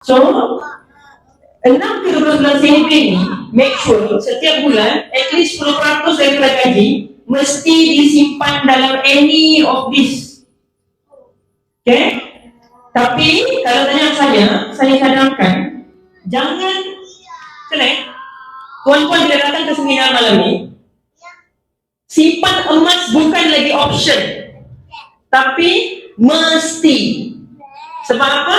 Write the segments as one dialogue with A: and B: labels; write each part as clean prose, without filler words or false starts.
A: So 6 ke 12 bulan saving ni, make sure setiap bulan at least 10% daripada gaji mesti disimpan dalam any of this. Okay? Tapi kalau tanya saya cadangkan jangan connect. Tuan-tuan bila datang ke seminar malam ni, simpan emas bukan lagi option, tapi mesti. Sebab apa?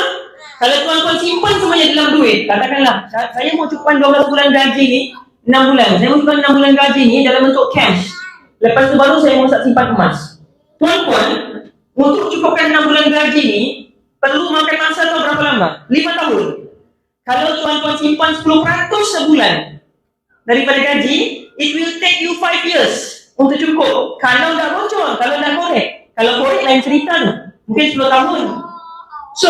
A: Kalau tuan-tuan simpan semuanya dalam duit, katakanlah saya mau cukupkan 12 bulan gaji ni 6 bulan, saya mau cukupkan 6 bulan gaji ni dalam bentuk cash. Lepas tu baru saya mau simpan emas. Tuan-tuan, untuk cukupkan 6 bulan gaji ni perlu makan masa atau berapa lama? 5 tahun. Kalau tuan-tuan simpan 10% sebulan daripada gaji, it will take you 5 years untuk cukup. Kalau dah bocor, kalau dah korek. Kalau korek lain cerita tu, mungkin 10 tahun. So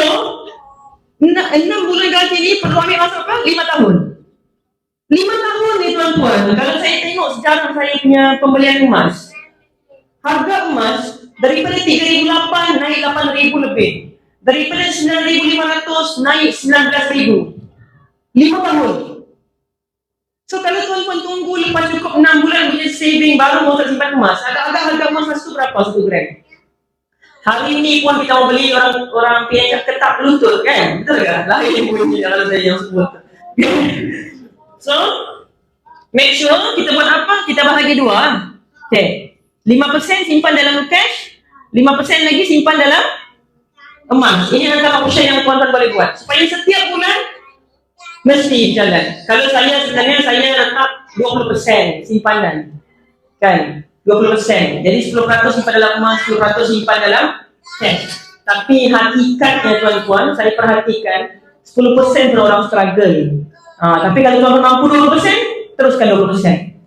A: 6 bulan gaji ni perlu ambil masa apa? 5 tahun. 5 tahun ni tuan-tuan. Kalau saya tengok sejarah saya punya pembelian emas, harga emas daripada 3,008 naik 8,000 lebih. Daripada 9,500 naik 19,000. 5 tahun. So kalau tuan-tuan tunggu lepas cukup 6 bulan punya saving baru mau simpan emas, agak-agak harga emas masa tu berapa 1 gram? Hari ni pun kita mau beli orang Penang ketak lutut kan? Betul ke? Lain bunyi kalau saya yang sebut. So, make sure kita buat apa? Kita bahagi dua. Okay. 5% simpan dalam cash, 5% lagi simpan dalam emas. Ini antara option yang tuan-tuan boleh buat. Supaya setiap bulan mesti jalan. Kalau saya sebenarnya saya letak 20% simpanan. Kan? 20%. Jadi 10% simpan dalam emas, 10% simpan dalam cash. Tapi hakikatnya tuan-tuan, saya perhatikan 10% orang struggle. Tapi kalau tuan-tuan mampu 20%, teruskan 20%.